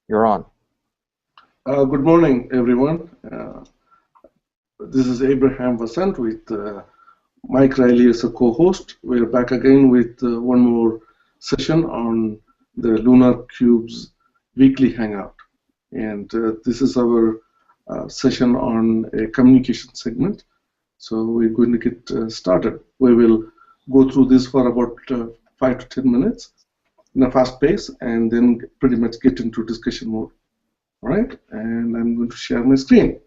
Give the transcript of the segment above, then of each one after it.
You're on. Good morning, everyone. This is Abraham Vasant with Mike Riley as a co-host. We're back again with one more session on the LunarCubes weekly hangout. And this is our session on a communication segment. So we're going to get started. We will go through this for about 5 to 10 minutes in a fast pace and then pretty much get into discussion mode. All right, and I'm going to share my screen.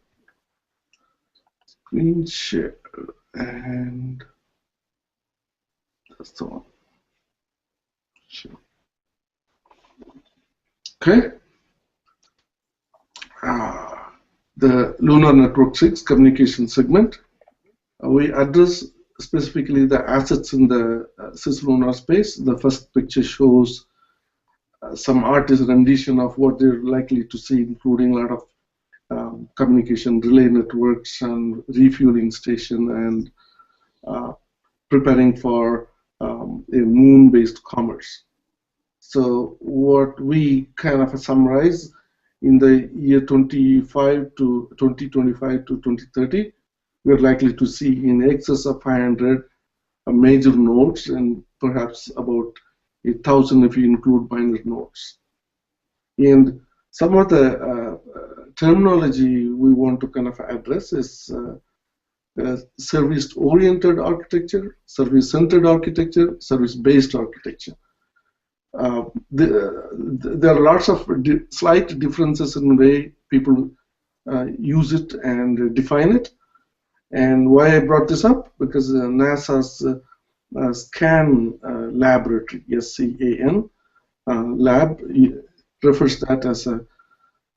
Screen share, and that's the one. Sure. Okay. The Lunar Network 6 communication segment. We address specifically the assets in the cislunar space. The first picture shows some artist rendition of what they're likely to see, including a lot of communication relay networks and refueling station and preparing for a moon-based commerce. So what we kind of summarize in the year 2025 to 2030, we're likely to see in excess of 500 major nodes and perhaps about 1,000 if you include minor nodes. And some of the terminology we want to kind of address is service-oriented architecture, service-centered architecture, service-based architecture. There are lots of slight differences in the way people use it and define it. And why I brought this up? Because NASA's SCAN laboratory, SCAN lab, refers that as a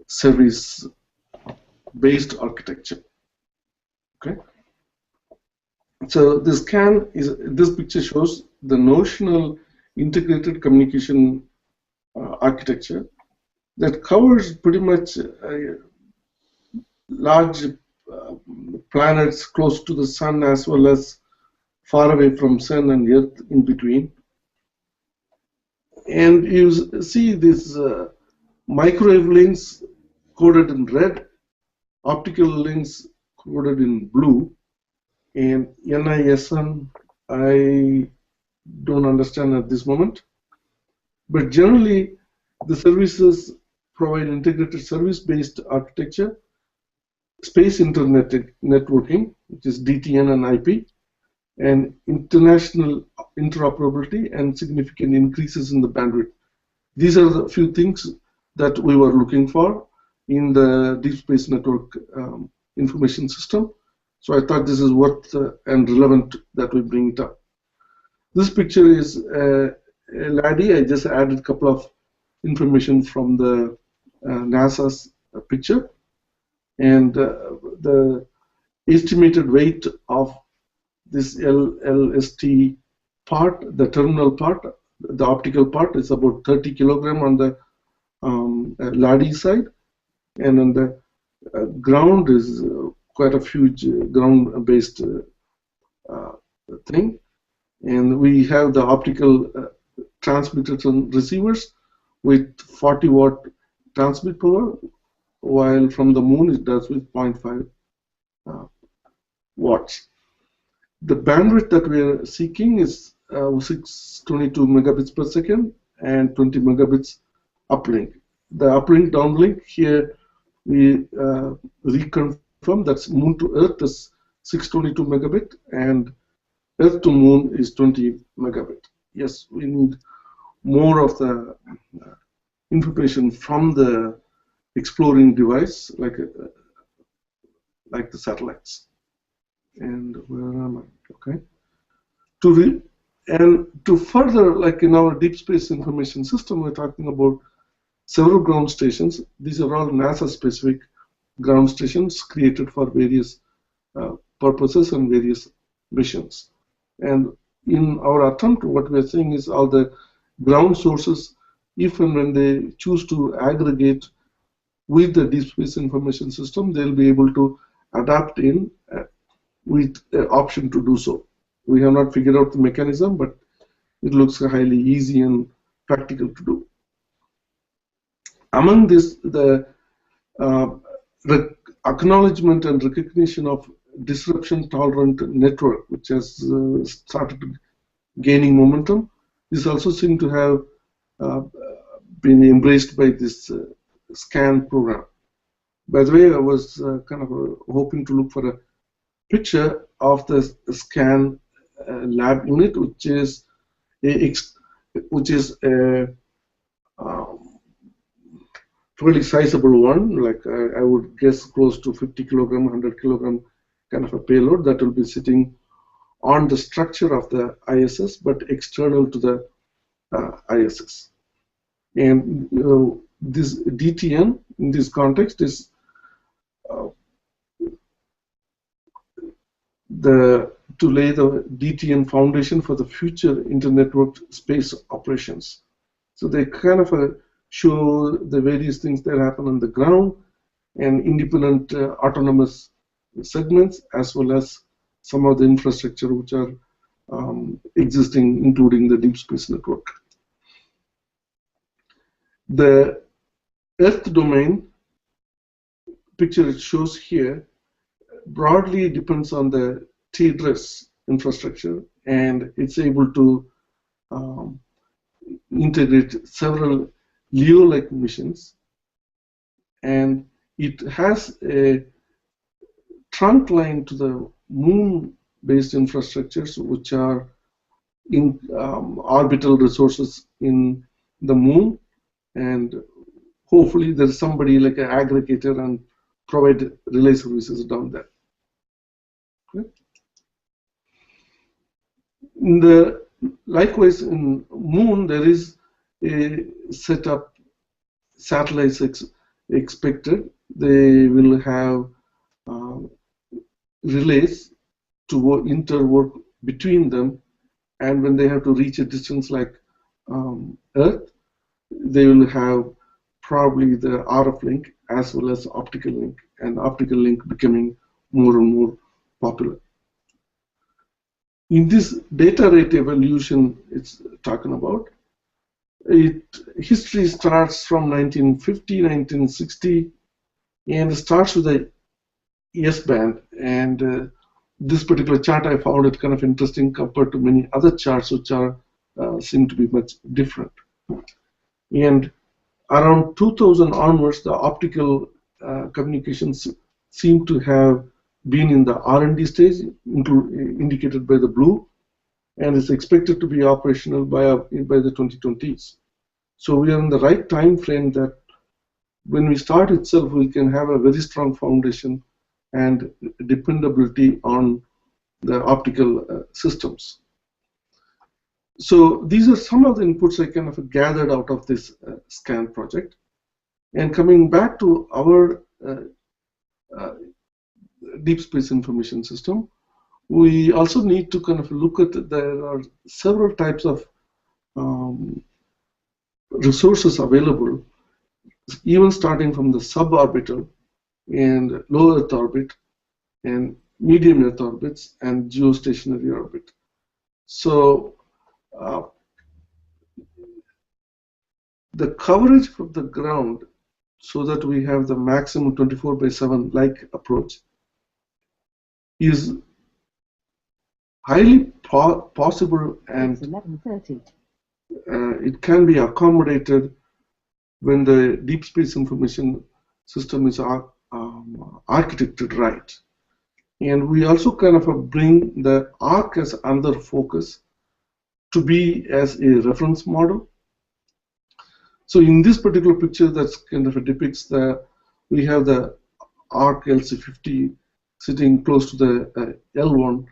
service-based architecture. Okay. So the SCAN is, this picture shows the notional integrated communication architecture that covers pretty much large planets close to the sun as well as far away from sun and earth in between. And you see these microwave links coded in red, optical links coded in blue, and NISN I don't understand at this moment. But generally, the services provide integrated service-based architecture, space internet networking, which is DTN and IP, and international interoperability and significant increases in the bandwidth. These are the few things that we were looking for in the Deep Space Network information system. So I thought this is worth and relevant that we bring it up. This picture is a laddie. I just added a couple of information from the NASA's picture. And the estimated weight of this LST part, the terminal part, the optical part, is about 30 kilogram on the laddie side, and on the ground is quite a huge ground-based thing. And we have the optical transmitters and receivers with 40-watt transmit power, while from the moon it does with 0.5 watts. The bandwidth that we are seeking is 622 megabits per second and 20 megabits uplink. The uplink downlink here we reconfirm that's moon to earth is 622 megabit and earth to moon is 20 megabit. Yes, we need more of the information from the exploring device like the satellites. And where am I? Okay. To further, like in our deep space information system, we're talking about several ground stations. These are all NASA-specific ground stations created for various purposes and various missions. And in our attempt, what we're saying is all the ground sources, if and when they choose to aggregate with the deep space information system, they'll be able to adapt in with the option to do so. We have not figured out the mechanism, but it looks highly easy and practical to do. Among this, the acknowledgement and recognition of disruption-tolerant network, which has started gaining momentum, this also seemed to have been embraced by this SCAN program. By the way, I was kind of hoping to look for a picture of the SCAN lab unit, which is a fairly sizable one, like I would guess close to 50 kilogram, 100 kilogram kind of a payload that will be sitting on the structure of the ISS, but external to the ISS. And this DTN in this context is to lay the DTN foundation for the future internetworked space operations. So they kind of show the various things that happen on the ground and independent autonomous segments, as well as some of the infrastructure which are existing, including the deep space network. The Earth domain picture it shows here broadly depends on the TDRS infrastructure, and it's able to integrate several LEO-like missions, and it has a trunk line to the moon-based infrastructures, which are in orbital resources in the moon, and hopefully there's somebody like an aggregator and provide relay services down there. Okay. Likewise, in moon, there is a set of satellites expected. They will have relays to interwork between them, and when they have to reach a distance like Earth, they will have probably the RF link as well as optical link, and optical link becoming more and more popular. In this data rate evolution it's talking about, history starts from 1950, 1960, and starts with the S-band. And this particular chart, I found it kind of interesting compared to many other charts which are seem to be much different. And around 2000 onwards, the optical communications seem to have been in the R&D stage, indicated by the blue, and is expected to be operational by the 2020s. So we are in the right time frame that when we start itself, we can have a very strong foundation and dependability on the optical systems. So these are some of the inputs I kind of gathered out of this SCAN project. And coming back to our deep space information system, we also need to kind of look at there are several types of resources available, even starting from the suborbital and low Earth orbit and medium Earth orbits and geostationary orbit. So the coverage of the ground, so that we have the maximum 24/7 like approach, is highly possible, and 11:30. It can be accommodated when the deep space information system is architected right. And we also kind of bring the ARC as another focus to be as a reference model. So in this particular picture, that's kind of depicts we have the ARC LC50 sitting close to the L1,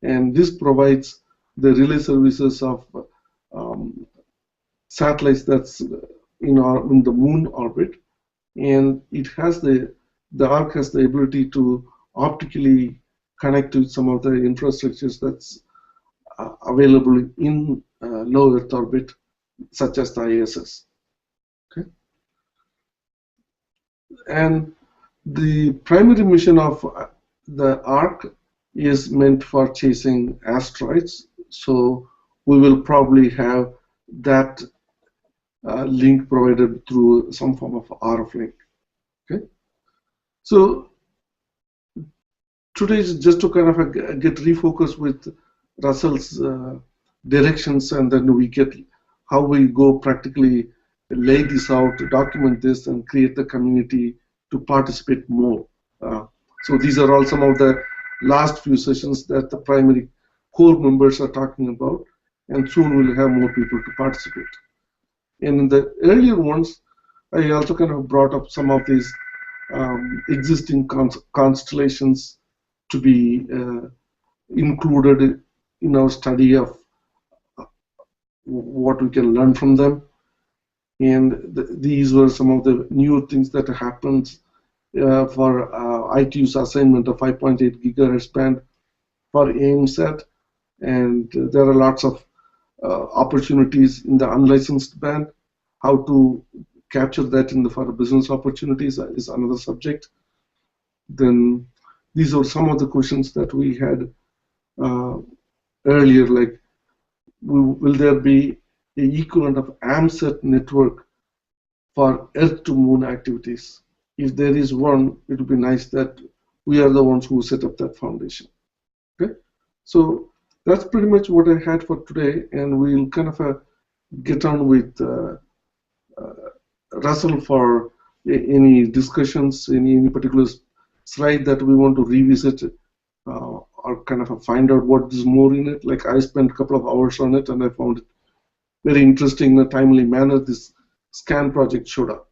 and this provides the relay services of satellites that's in the moon orbit, and it has the ARC has the ability to optically connect to some of the infrastructures that's available in low Earth orbit, such as the ISS. Okay, and the primary mission of the ARC is meant for chasing asteroids, so we will probably have that link provided through some form of RF link. Okay, so today is just to kind of get refocused with Russell's directions, and then we get how we go practically lay this out, document this, and create the community to participate more. So these are all some of the last few sessions that the primary core members are talking about, and soon we'll have more people to participate. And in the earlier ones, I also kind of brought up some of these existing constellations to be included in our study of what we can learn from them. And these were some of the new things that happened for ITU's assignment of 5.8 gigahertz band for AIMSAT. And there are lots of opportunities in the unlicensed band. How to capture that in the for business opportunities is another subject. Then these are some of the questions that we had earlier, like will there be an equivalent of AMSAT network for Earth to Moon activities? If there is one, it would be nice that we are the ones who set up that foundation. Okay, so that's pretty much what I had for today, and we'll kind of get on with Russell for any discussions, any particular slide that we want to revisit or kind of find out what is more in it. Like I spent a couple of hours on it, and I found it very interesting in a timely manner. This scan project showed up.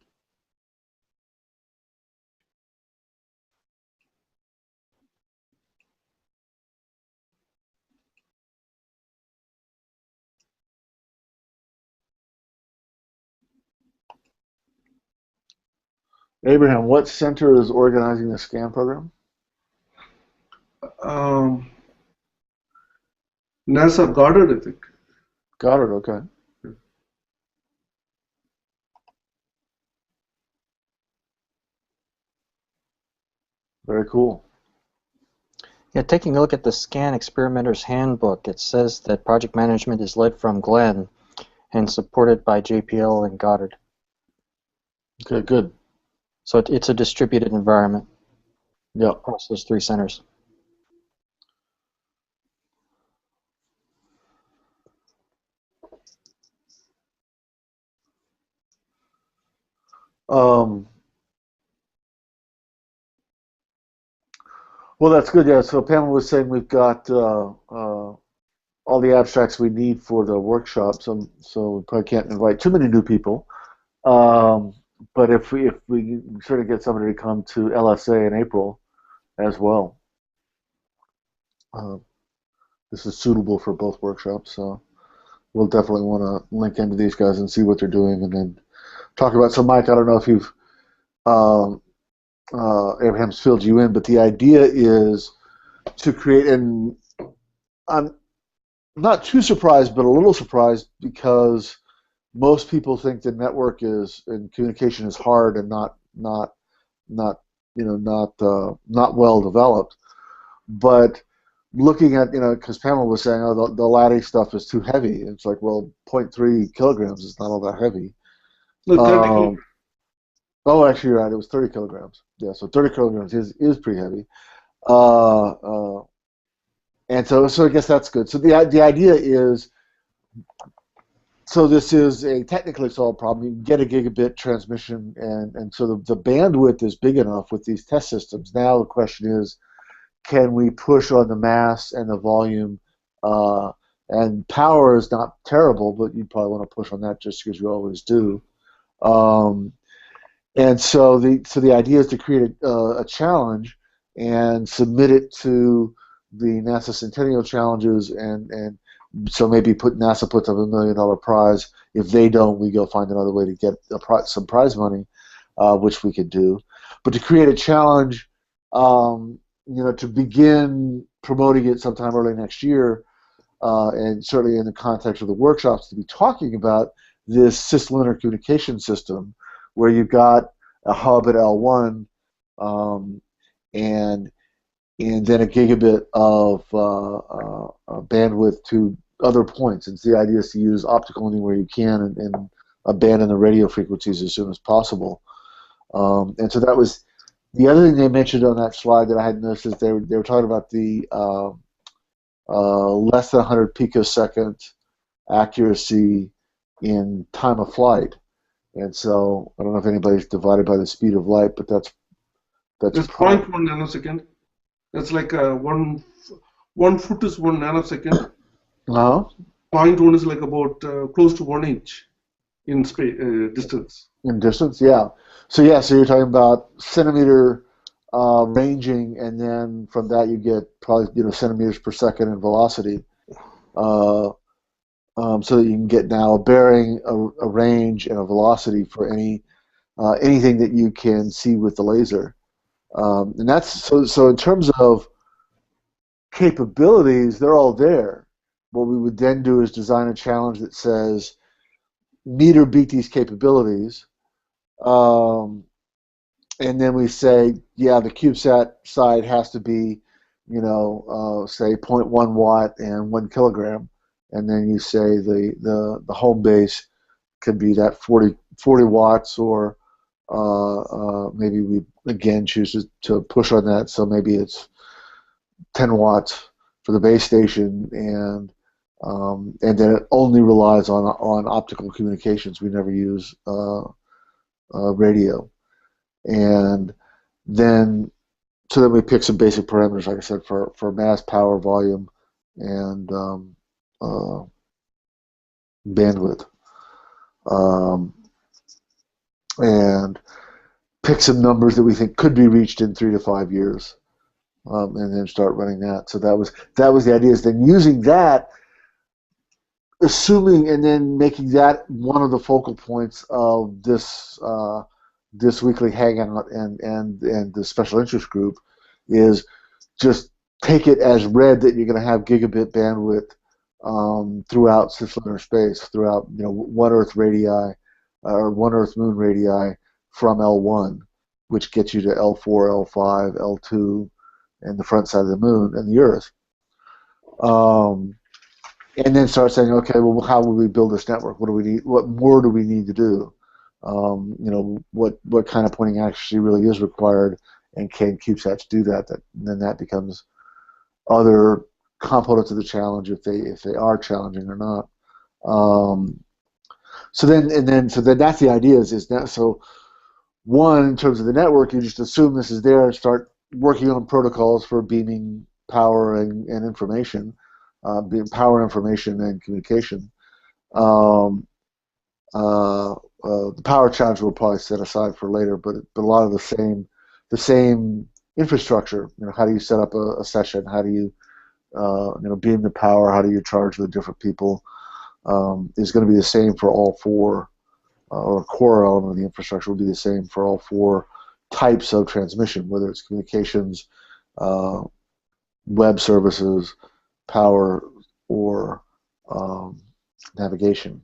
Abraham, what center is organizing the SCAN program? NASA Goddard, I think. Goddard, okay. Very cool. Yeah, taking a look at the SCAN Experimenter's Handbook, it says that project management is led from Glenn and supported by JPL and Goddard. Okay, good. So it's a distributed environment. Yeah. Across those three centers. Well, that's good. Yeah. So Pamela was saying we've got all the abstracts we need for the workshop. So we probably can't invite too many new people. But if we sort of get somebody to come to LSA in April as well, this is suitable for both workshops. So we'll definitely want to link into these guys and see what they're doing, and then talk about. So Mike, I don't know if you've Abraham's filled you in, but the idea is to create, and I'm not too surprised, but a little surprised because most people think the network is and communication is hard and not well developed. But looking at, because Pamela was saying, oh, the LADI stuff is too heavy. It's like, well, 0.3 kilograms is not all that heavy. Oh, actually, you're right. It was 30 kilograms. Yeah, so 30 kilograms is pretty heavy. And so I guess that's good. So the idea is, so this is a technically solved problem. You can get a gigabit transmission, and so the bandwidth is big enough with these test systems. Now the question is, can we push on the mass and the volume? And power is not terrible, but you probably want to push on that just because you always do. And so the idea is to create a challenge and submit it to the NASA Centennial Challenges, and so maybe NASA puts up $1 million prize. If they don't, we go find another way to get some prize money, which we could do. But to create a challenge, to begin promoting it sometime early next year, and certainly in the context of the workshops, to be talking about this cislunar communication system, where you've got a hub at L1, and then a gigabit of bandwidth to other points. And the idea is to use optical anywhere you can, and abandon the radio frequencies as soon as possible. And so that was the other thing they mentioned on that slide that I had noticed is they were talking about the less than 100 picosecond accuracy in time of flight. And so I don't know if anybody's divided by the speed of light, but that's 0.1 nanosecond. That's like one foot is 1 nanosecond. 0.1 is like about close to 1 inch in space distance. In distance, yeah. So you're talking about centimeter ranging, and then from that you get probably centimeters per second in velocity, so that you can get now a bearing, a range, and a velocity for anything that you can see with the laser. And that's so in terms of capabilities, they're all there. What we would then do is design a challenge that says meet or beat these capabilities. And then we say, yeah, the CubeSat side has to be, say 0.1 watt and 1 kilogram. And then you say the home base could be that 40 watts, or maybe we again choose to push on that. So maybe it's 10 watts for the base station, and then it only relies on optical communications. We never use radio. And then so then we pick some basic parameters, like I said, for mass, power, volume, and bandwidth, and pick some numbers that we think could be reached in 3 to 5 years, and then start running that. So that was the idea, is then using that, assuming, and then making that one of the focal points of this weekly hangout and the special interest group, is just take it as read that you're going to have gigabit bandwidth throughout cislunar space, throughout one Earth radii or one Earth moon radii from L1, which gets you to L4, L5, L2, and the front side of the moon and the Earth. And then start saying, okay, well, how will we build this network? What do we need? What more do we need to do? What kind of pointing accuracy really is required, and can CubeSats do that? Then that becomes other components of the challenge, if they are challenging or not. So then that's the idea. Is now, so one, in terms of the network, you just assume this is there and start working on protocols for beaming power and information, power, information, and communication. The power challenge we'll probably set aside for later, but a lot of the same infrastructure. How do you set up a session? How do you beam the power? How do you charge the different people? Is going to be the same for all four, or a core element of the infrastructure will be the same for all four types of transmission, whether it's communications, web services, power, or navigation.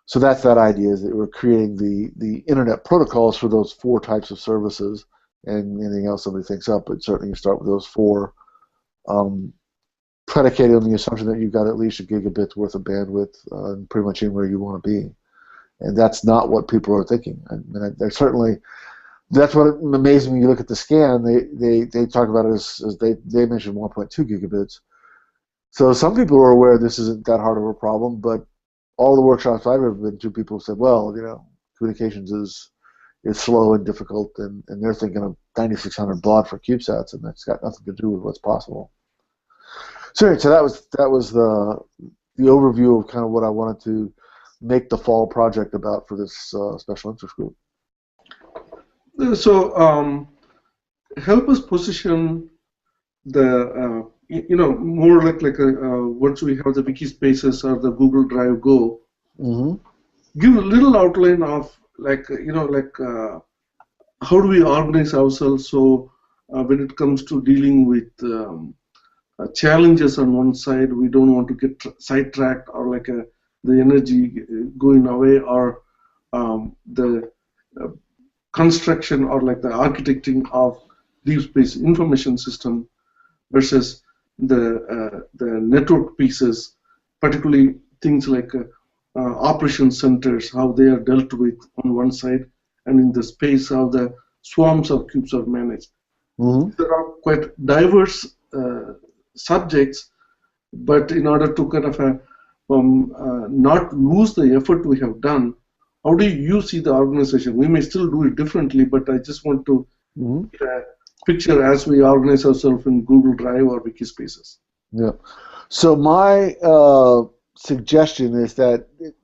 So that's that idea, is that we're creating the internet protocols for those four types of services, and anything else somebody thinks up, but certainly you start with those four, predicated on the assumption that you've got at least a gigabit's worth of bandwidth pretty much anywhere you want to be. And that's not what people are thinking. They're certainly, that's what amazes me when you look at the scan. They talk about it as they mentioned 1.2 gigabits. So some people are aware this isn't that hard of a problem, but all the workshops I've ever been to, people have said, well, communications is slow and difficult, and they're thinking of 9600 baud for CubeSats, and that's got nothing to do with what's possible. So that was the overview of kind of what I wanted to make the fall project about for this special interest group. So help us position the more like once we have the wiki spaces or the Google Drive Go, give a little outline of how do we organize ourselves, so when it comes to dealing with challenges on one side, we don't want to get sidetracked, or the energy going away, or the construction, or the architecting of deep space information system versus the network pieces, particularly things like operation centers, how they are dealt with on one side, and in the space, how the swarms of cubes are managed. Mm-hmm. These are quite diverse subjects, but in order to kind of not lose the effort we have done, how do you see the organization? We may still do it differently, but I just want to get a picture as we organize ourselves in Google Drive or Wikispaces. Yeah. So my suggestion is that, at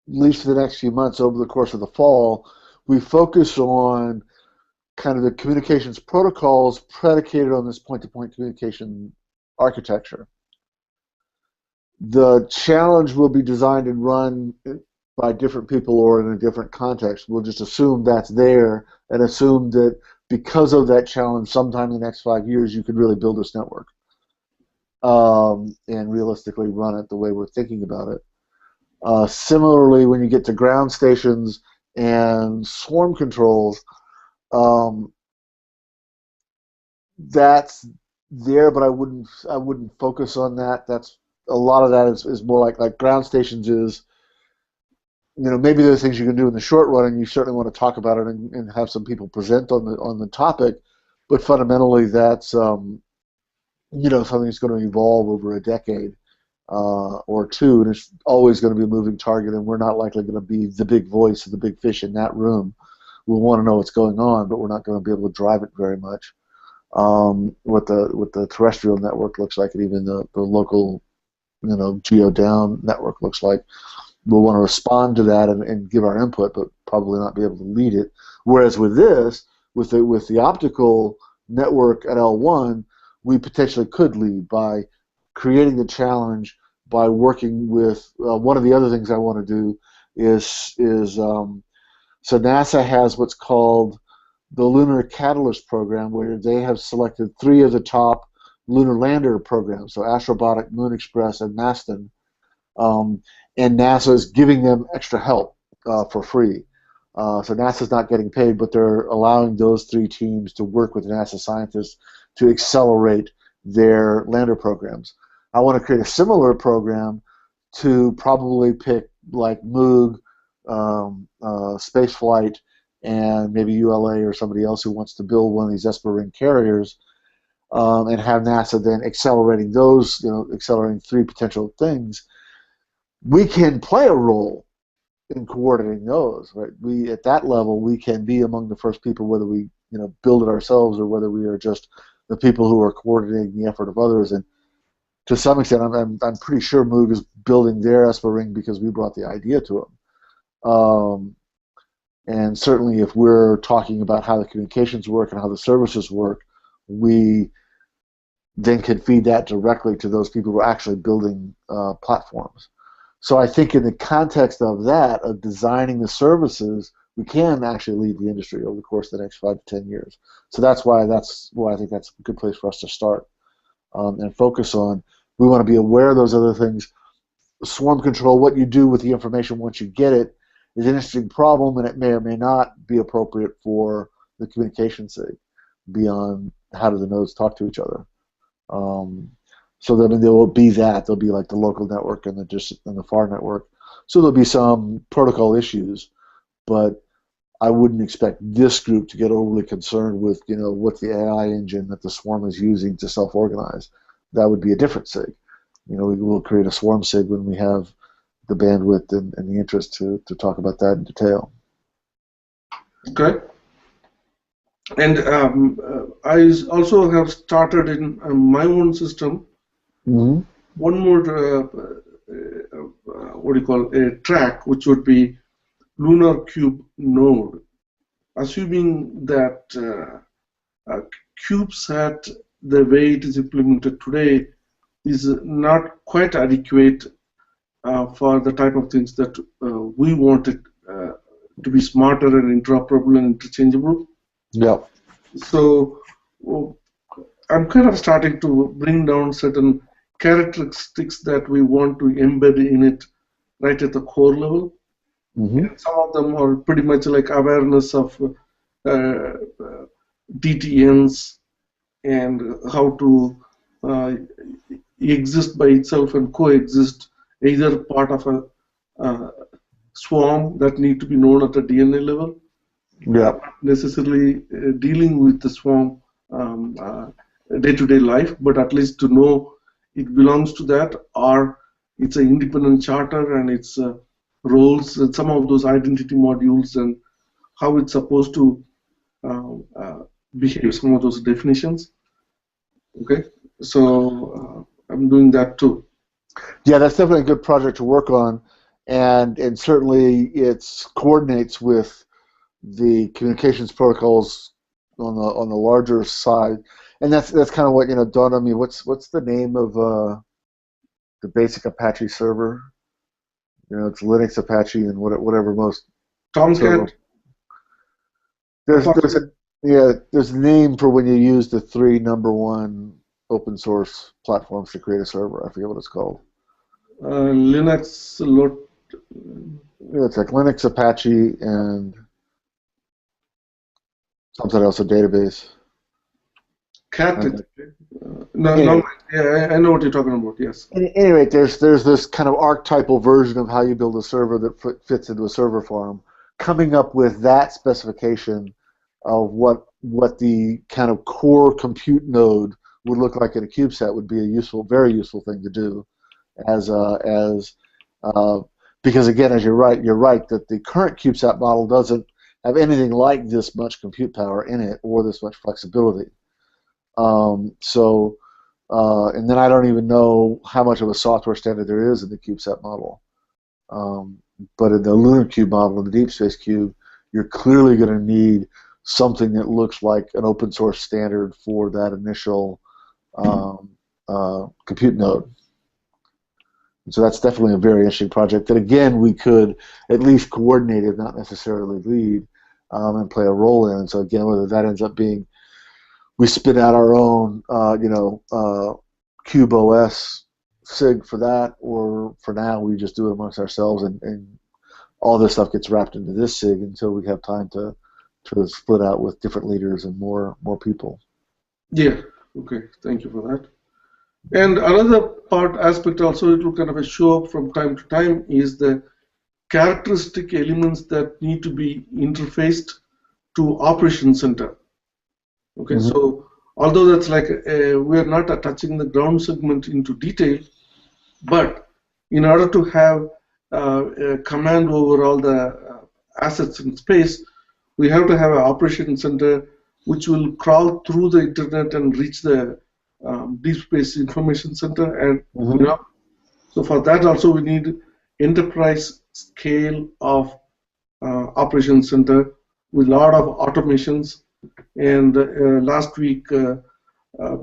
least for the next few months, over the course of the fall, we focus on kind of the communications protocols predicated on this point-to-point communication architecture. The challenge will be designed and run by different people or in a different context. We'll just assume that's there and assume that because of that challenge, sometime in the next 5 years, you can really build this network and realistically run it the way we're thinking about it. Similarly, when you get to ground stations and swarm controls, that's there, but I wouldn't focus on that. That's a lot of that is more like ground stations is, maybe there are things you can do in the short run, and you certainly want to talk about it and have some people present on the topic, but fundamentally that's something that's going to evolve over a decade or two, and it's always going to be a moving target, and we're not likely going to be the big voice or the big fish in that room. We'll want to know what's going on, but we're not going to be able to drive it very much. What the terrestrial network looks like, and even the local geo-down network looks like. We'll want to respond to that and give our input, but probably not be able to lead it. Whereas with this, with the optical network at L1, we potentially could lead by creating the challenge, by working with one of the other things I want to do is so NASA has what's called the Lunar Catalyst program, where they have selected 3 of the top lunar lander programs, so Astrobotic, Moon Express, and Maston, and NASA is giving them extra help for free. So NASA's not getting paid, but they're allowing those 3 teams to work with NASA scientists to accelerate their lander programs. I want to create a similar program to probably pick like Moog, Spaceflight, and maybe ULA or somebody else who wants to build one of these ESPA ring carriers, and have NASA then accelerating those, accelerating 3 potential things. We can play a role in coordinating those, right? We, at that level, we can be among the first people, whether we, build it ourselves or whether we are just the people who are coordinating the effort of others. And to some extent, I'm pretty sure Moog is building their ESPA ring because we brought the idea to them. And certainly, if we're talking about how the communications work and how the services work, we then can feed that directly to those people who are actually building platforms. So I think in the context of that, of designing the services, we can actually lead the industry over the course of the next 5 to 10 years. So that's why I think that's a good place for us to start and focus on. We want to be aware of those other things. Swarm control, what you do with the information once you get it, is an interesting problem, and it may or may not be appropriate for the communication SIG beyond how do the nodes talk to each other. So then there will be that. There'll be like the local network and the far network. So there'll be some protocol issues, but I wouldn't expect this group to get overly concerned with what the AI engine that the swarm is using to self-organize. That would be a different SIG. We will create a swarm SIG when we have the bandwidth and the interest to talk about that in detail. Okay. And I also have started in my own system. Mm-hmm. One more, a track, which would be LunarCube node. Assuming that CubeSat, the way it is implemented today, is not quite adequate for the type of things that we want it to be smarter and interoperable and interchangeable. Yeah. So I'm kind of starting to bring down certain characteristics that we want to embed in it right at the core level. Mm-hmm. And some of them are pretty much like awareness of DTNs and how to exist by itself and coexist, either part of swarm that need to be known at the DNA level. Yeah. Not necessarily dealing with the swarm day-to-day life, but at least to know it belongs to that, or it's an independent charter and its roles and some of those identity modules and how it's supposed to behave, some of those definitions. Okay, so I'm doing that too. Yeah, that's definitely a good project to work on, and certainly it coordinates with the communications protocols on the larger side, and that's kind of what dawned on me. What's the name of the basic Apache server? It's Linux, Apache, and whatever most. Tomcat. There's a name for when you use the three #1 open source platforms to create a server. I forget what it's called. Linux. It's like Linux, Apache, and something else, a database. Cat. No, yeah, I know what you're talking about. Yes. Anyway, there's this kind of archetypal version of how you build a server that fits into a server farm. Coming up with that specification of what the kind of core compute node would look like in a CubeSat would be a very useful thing to do, because again, as you're right that the current CubeSat model doesn't have anything like this much compute power in it or this much flexibility. And then I don't even know how much of a software standard there is in the CubeSat model. But in the LunarCube model, in the DeepSpace Cube, you're clearly going to need something that looks like an open source standard for that initial compute node. And so that's definitely a very interesting project that, again, we could at least coordinate, if not necessarily lead, and play a role in. And so again, whether that ends up being we spin out our own, CubeOS SIG for that, or for now we just do it amongst ourselves, and all this stuff gets wrapped into this SIG until we have time to split out with different leaders and more people. Yeah. Okay. Thank you for that. And another aspect also it will kind of show up from time to time is the characteristic elements that need to be interfaced to Operations Center. Okay, so although that's like we are not touching the ground segment into detail, but in order to have a command over all the assets in space, we have to have an Operations Center which will crawl through the internet and reach the Deep Space Information Center, and so for that also we need enterprise scale of Operations Center with a lot of automations. And last week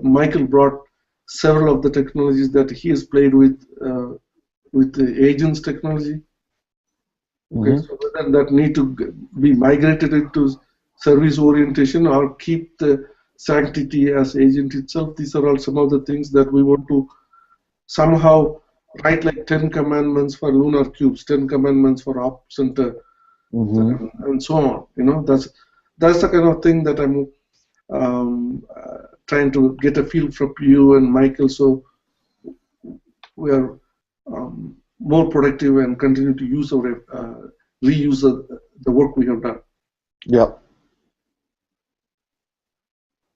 Michael brought several of the technologies that he has played with the agents technology. Okay, so that need to be migrated into service orientation or keep the sanctity as agent itself. These are all some of the things that we want to somehow write, like 10 commandments for LunarCubes, 10 commandments for Op Center, and so on. That's the kind of thing that I'm trying to get a feel from you and Michael, so we are more productive and continue to use our reuse the work we have done. Yeah.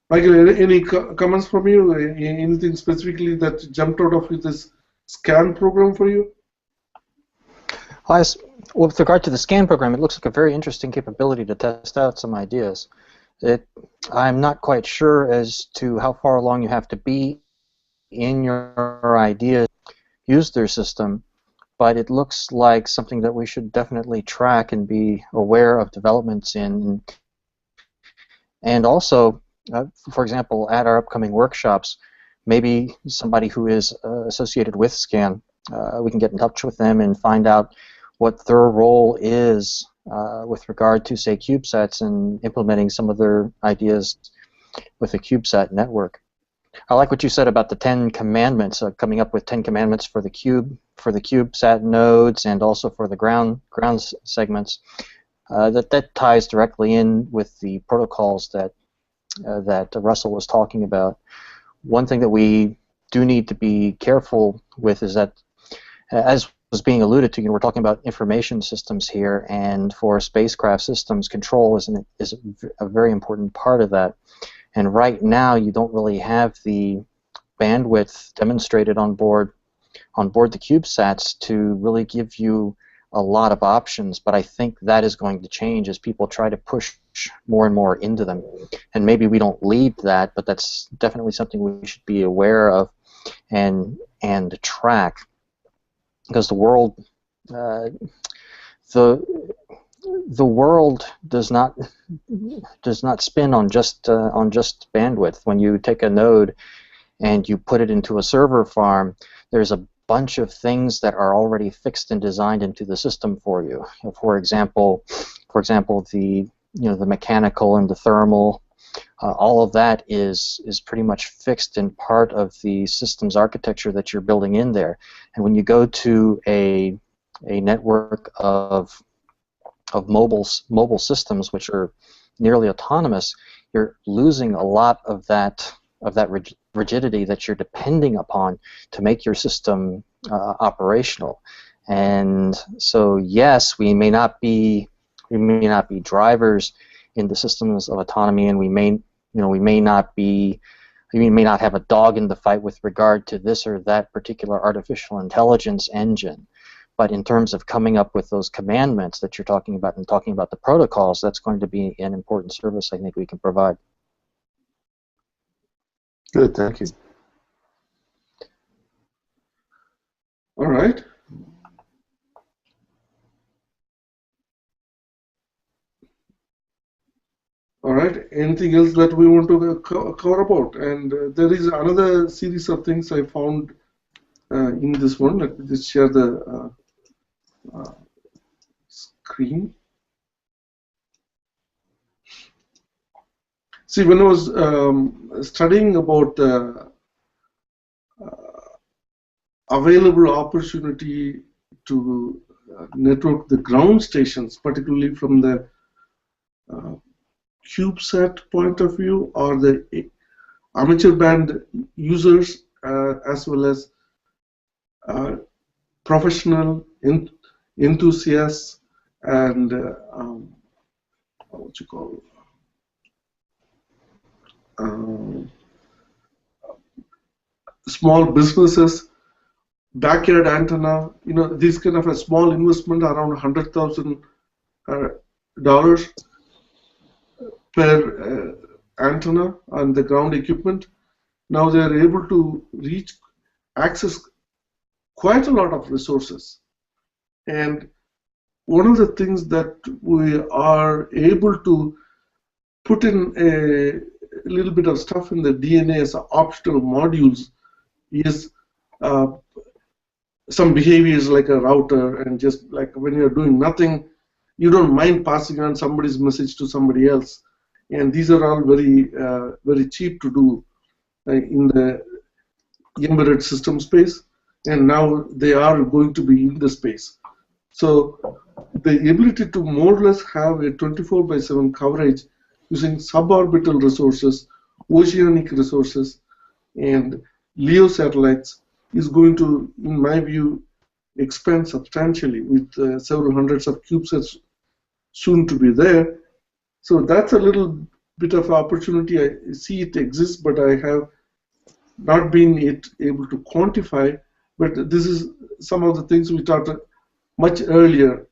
Michael, any comments from you? Anything specifically that jumped out of this scan program for you? Well, with regard to the scan program, it looks like a very interesting capability to test out some ideas. I'm not quite sure as to how far along you have to be in your idea to use their system, but it looks like something that we should definitely track and be aware of developments in. And also, for example, at our upcoming workshops, maybe somebody who is associated with SCAN, we can get in touch with them and find out what their role is with regard to, say, CubeSats and implementing some of their ideas with the CubeSat network. I like what you said about the 10 commandments, coming up with 10 commandments for the CubeSat nodes and also for the ground segments. That ties directly in with the protocols that Russell was talking about. One thing that we do need to be careful with is that as was being alluded to, we're talking about information systems here, and for spacecraft systems, control is a very important part of that. And right now, you don't really have the bandwidth demonstrated on board the CubeSats to really give you a lot of options, but I think that is going to change as people try to push more and more into them. And maybe we don't lead that, but that's definitely something we should be aware of and track, because the world the world does not spin on just bandwidth. When you take a node and you put it into a server farm, there's a bunch of things that are already fixed and designed into the system for you. For example, the the mechanical and the thermal, all of that is pretty much fixed and part of the system's architecture that you're building in there. And when you go to a network of mobile systems which are nearly autonomous, you're losing a lot of that rigidity that you're depending upon to make your system operational. And so yes, we may not be drivers in the systems of autonomy, and we may not have a dog in the fight with regard to this or that particular artificial intelligence engine. But in terms of coming up with those commandments that you're talking about and talking about the protocols, that's going to be an important service I think we can provide. Good, thank you. All right. All right. Anything else that we want to cover about? And there is another series of things I found in this one. Let me just share the screen. See, when I was studying about the available opportunity to network the ground stations, particularly from the CubeSat point of view, or the amateur band users, as well as professional enthusiasts and what you call small businesses, backyard antenna. This kind of a small investment around $100,000 per antenna on the ground equipment. Now they are able to access quite a lot of resources. And one of the things that we are able to put in a little bit of stuff in the DNA as optional modules is some behaviors like a router, and just like when you're doing nothing, you don't mind passing on somebody's message to somebody else. And these are all very cheap to do in the embedded system space, and now they are going to be in the space. So the ability to more or less have a 24/7 coverage using suborbital resources, oceanic resources, and LEO satellites is going to, in my view, expand substantially with several hundreds of CubeSats soon to be there. So that's a little bit of opportunity. I see it exists, but I have not been able to quantify. But this is some of the things we talked much earlier.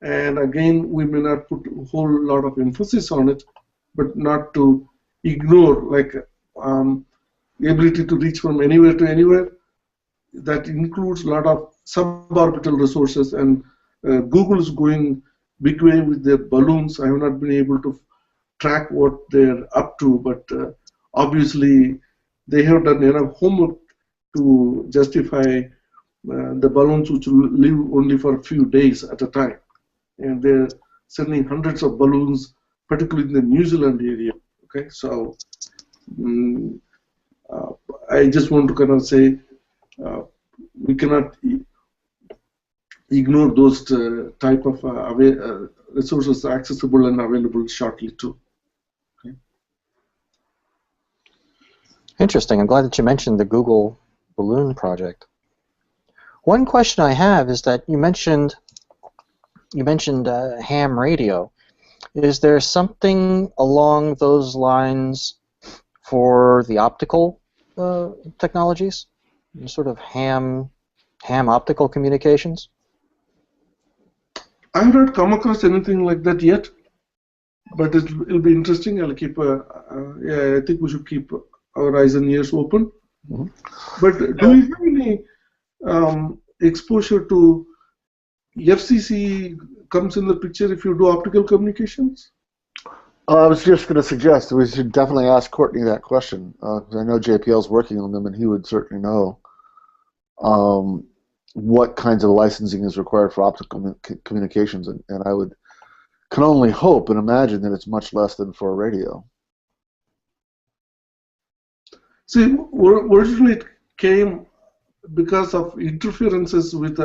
And again, we may not put a whole lot of emphasis on it, but not to ignore, like the ability to reach from anywhere to anywhere. That includes a lot of suborbital resources, and Google is going big way with their balloons. I have not been able to track what they're up to, but obviously they have done enough homework to justify the balloons which will live only for a few days at a time. And they're sending hundreds of balloons, particularly in the New Zealand area. Okay, so I just want to kind of say we cannot ignore those type of resources accessible and available shortly too. Okay. Interesting. I'm glad that you mentioned the Google balloon project. One question I have is that you mentioned ham radio. Is there something along those lines for the optical technologies? Sort of ham optical communications? I have not come across anything like that yet, but it'll be interesting. I'll keep. Yeah, I think we should keep our eyes and ears open. Mhm. But do you have any exposure to FCC comes in the picture if you do optical communications? I was just going to suggest we should definitely ask Courtney that question, because I know JPL's working on them, and he would certainly know what kinds of licensing is required for optical communications, and I can only hope and imagine that it's much less than for a radio. See, originally it came because of interferences with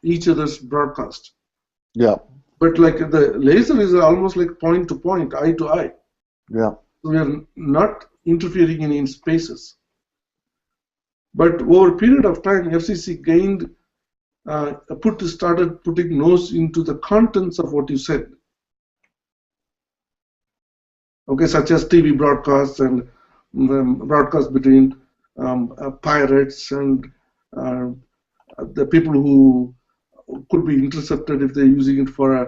each other's broadcast. Yeah. But like the laser is almost like point to point, eye to eye. Yeah. We are not interfering in spaces. But over a period of time, FCC gained, started putting nose into the contents of what you said. Okay, such as TV broadcasts and broadcasts between pirates and the people who could be intercepted if they're using it for a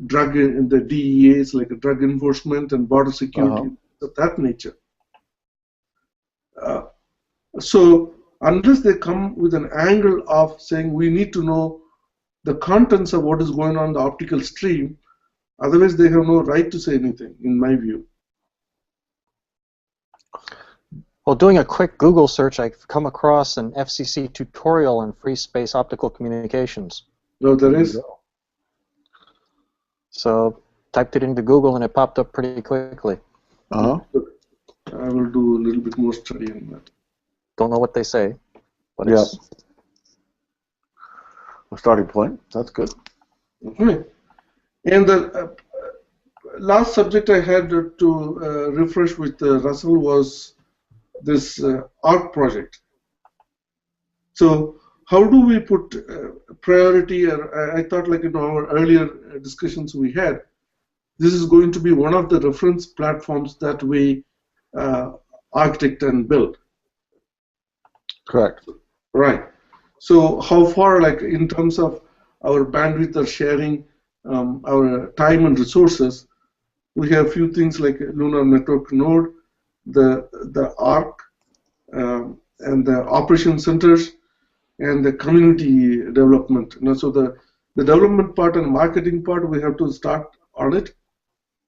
drug in the DEAs, like a drug enforcement and border security of that nature. So unless they come with an angle of saying we need to know the contents of what is going on in the optical stream, otherwise they have no right to say anything, in my view. Well, doing a quick Google search, I've come across an FCC tutorial on free space optical communications. No, there is. So typed it into Google and it popped up pretty quickly. I will do a little bit more study on that. Don't know what they say, but Yeah. it's A starting point. That's good. Okay. And the last subject I had to refresh with Russell was this ARC project. So how do we put priority? I thought, like in our earlier discussions we had, this is going to be one of the reference platforms that we architect and build. Correct. Right. So how far, like in terms of our bandwidth or sharing our time and resources, we have a few things like Lunar Network Node, the ARC, and the operation centers, and the community development. So the development part and marketing part, we have to start on it.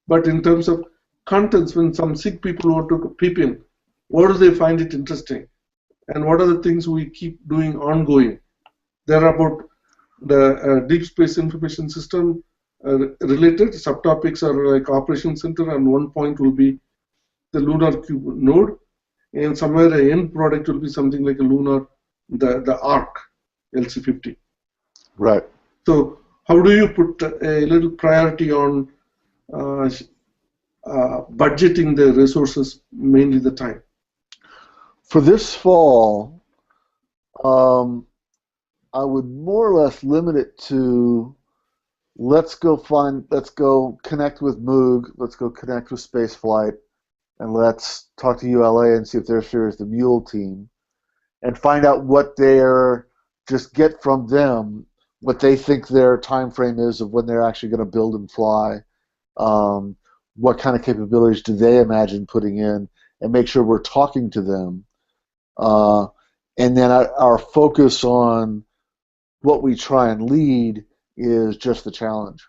But in terms of contents, when some sick people want to peep in, what do they find it interesting? And what are the things we keep doing ongoing? They're about the deep space information system related subtopics are like operation center, and one point will be the LunarCube node, and somewhere the end product will be something like a Lunar, the ARC LC50. Right. So how do you put a little priority on budgeting the resources, mainly the time? For this fall, I would more or less limit it to let's go connect with Moog, let's go connect with Spaceflight, and let's talk to ULA and see if they're sure as the Mule team, and find out what just get from them what they think their time frame is of when they're actually going to build and fly. What kind of capabilities do they imagine putting in, and make sure we're talking to them. And then our focus on what we try and lead is just the challenge.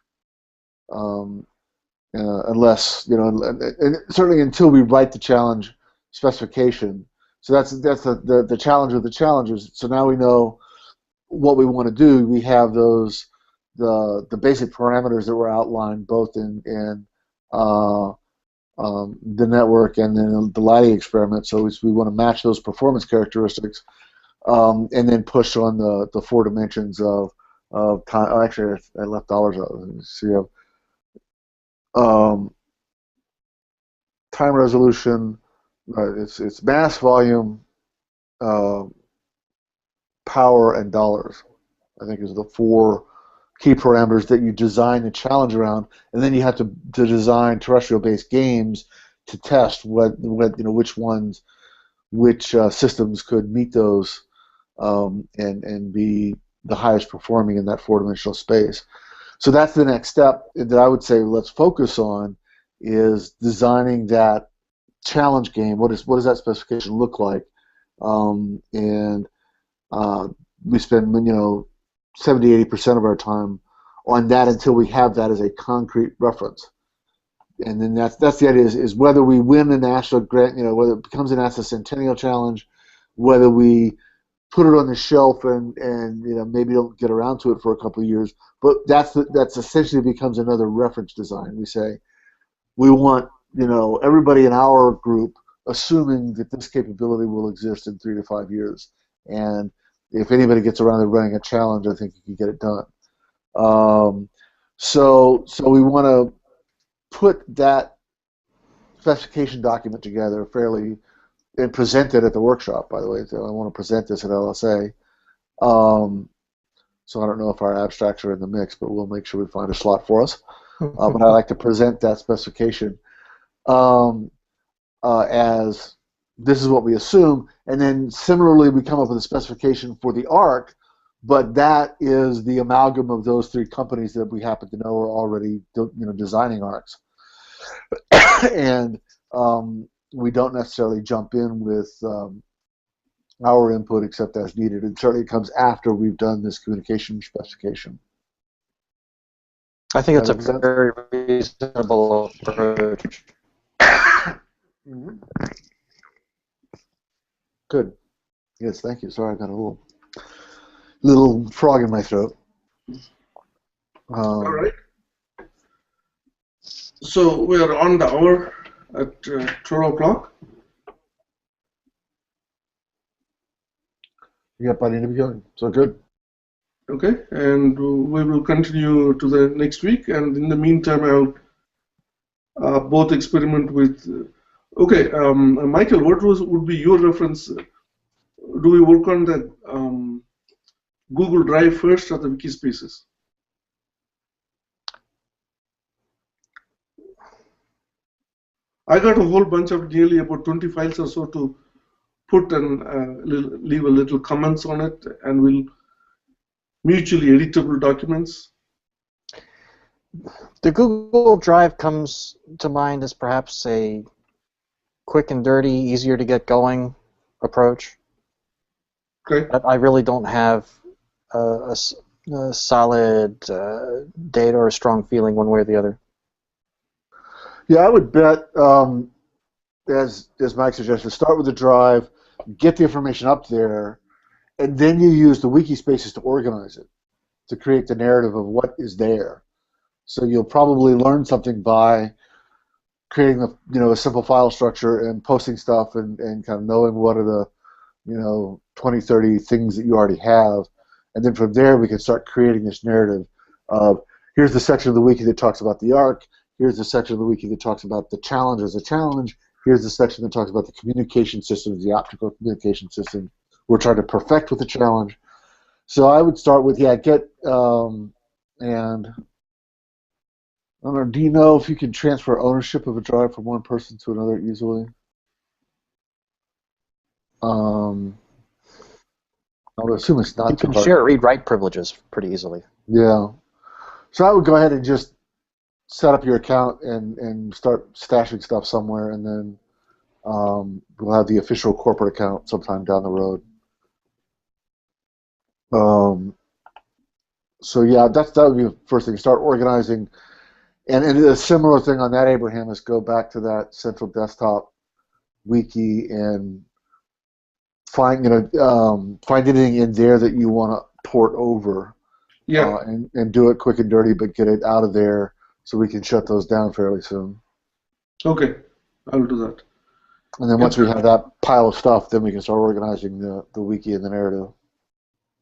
Unless, and certainly until we write the challenge specification. So that's the challenge of the challenges. So now we know what we want to do. We have the basic parameters that were outlined both in the network and then the lighting experiment. So we want to match those performance characteristics, and then push on the 4 dimensions of time. Oh, actually, I left dollars out. So you have time resolution. It's mass, volume, power, and dollars. I think is the 4 key parameters that you design the challenge around, and then you have to design terrestrial-based games to test which systems could meet those and be the highest performing in that 4-dimensional space. So that's the next step that I would say let's focus on, is designing that challenge game. What does that specification look like? We spend 70-80% of our time on that until we have that as a concrete reference. And then that's the idea, is whether we win a national grant, whether it becomes a NASA Centennial Challenge, whether we put it on the shelf and maybe don't get around to it for a couple of years, but that's essentially becomes another reference design. We say we want everybody in our group assuming that this capability will exist in 3 to 5 years, and if anybody gets around to running a challenge, I think you can get it done. So we want to put that specification document together fairly and present it at the workshop, by the way. So I want to present this at LSA. So I don't know if our abstracts are in the mix, but we'll make sure we find a slot for us. But I like to present that specification as this is what we assume, and then similarly we come up with a specification for the ARC, but that is the amalgam of those 3 companies that we happen to know are already designing ARCs. And we don't necessarily jump in with our input except as needed. It certainly comes after we've done this communication specification. I think it's a very reasonable approach. Mm-hmm. Good. Yes, thank you. Sorry, I got a little frog in my throat. All right. So we are on the hour at 12 o'clock. Yep, I need to be going. So good. Okay, and we will continue to the next week. And in the meantime, I'll both experiment with. Okay, Michael, what would be your reference? Do we work on the Google Drive first or the Wikispaces? I got a whole bunch of nearly about 20 files or so to put and leave a little comments on it, and we'll mutually editable documents. The Google Drive comes to mind as perhaps a quick and dirty, easier to get going approach. Okay. But I really don't have a solid data or a strong feeling one way or the other. Yeah, I would bet, as Mike suggested, start with the drive, get the information up there, and then you use the Wikispaces to organize it, to create the narrative of what is there. So you'll probably learn something by creating a simple file structure and posting stuff and kind of knowing what are the 20, 30 things that you already have, and then from there we can start creating this narrative of here's the section of the wiki that talks about the ARC, here's the section of the wiki that talks about the challenge as a challenge, here's the section that talks about the communication systems, the optical communication system we're trying to perfect with the challenge. So I would start with, and I don't know, do you know if you can transfer ownership of a drive from one person to another easily? I would assume it's not You too can hard. share read-write privileges pretty easily. Yeah. So I would go ahead and just set up your account and start stashing stuff somewhere, and then we'll have the official corporate account sometime down the road. So yeah, that would be the first thing. Start organizing, and a similar thing on that, Abraham, is go back to that central desktop wiki and find anything in there that you want to port over. Yeah. And do it quick and dirty, but get it out of there so we can shut those down fairly soon. Okay, I'll do that. And then once we have that pile of stuff, then we can start organizing the wiki and the narrative.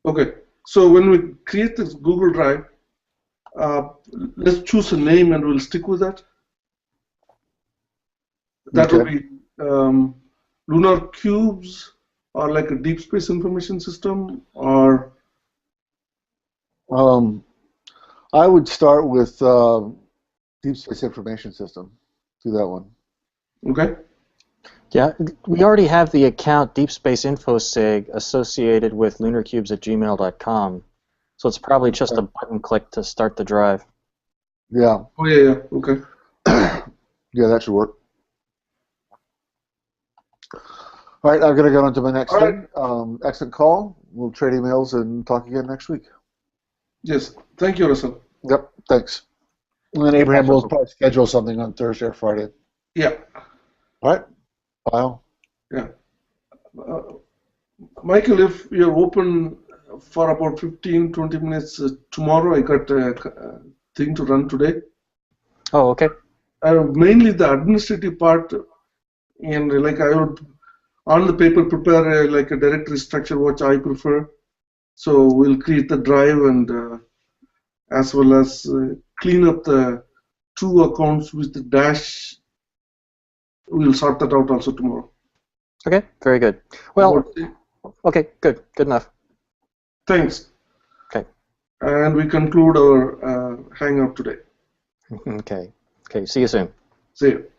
Okay, so when we create this Google Drive, let's choose a name and we'll stick with that. That will be LunarCubes or like a deep space information system, or I would start with Deep Space Information System. Do that one. okay? Yeah, we already have the account DeepSpaceInfoSIG associated with LunarCubes@gmail.com, so it's probably just a button click to start the drive. Yeah. Oh yeah, okay. Yeah, that should work. All right, I'm going to go on to my next All thing. Excellent call. We'll trade emails and talk again next week. Yes, thank you, Russell. Yep, thanks. And then Abraham will probably schedule something on Thursday or Friday. Yeah. All right. Bye all. Yeah. Michael, if you're open for about 15-20 minutes tomorrow, I got a thing to run today. Oh, okay. Mainly the administrative part, and like I would on the paper prepare like a directory structure which I prefer. So we'll create the drive and as well as clean up the two accounts with the dash. We'll sort that out also tomorrow. Okay, very good. Well, okay, good enough. Thanks. Okay. And we conclude our hangout today. Okay, see you soon. See you.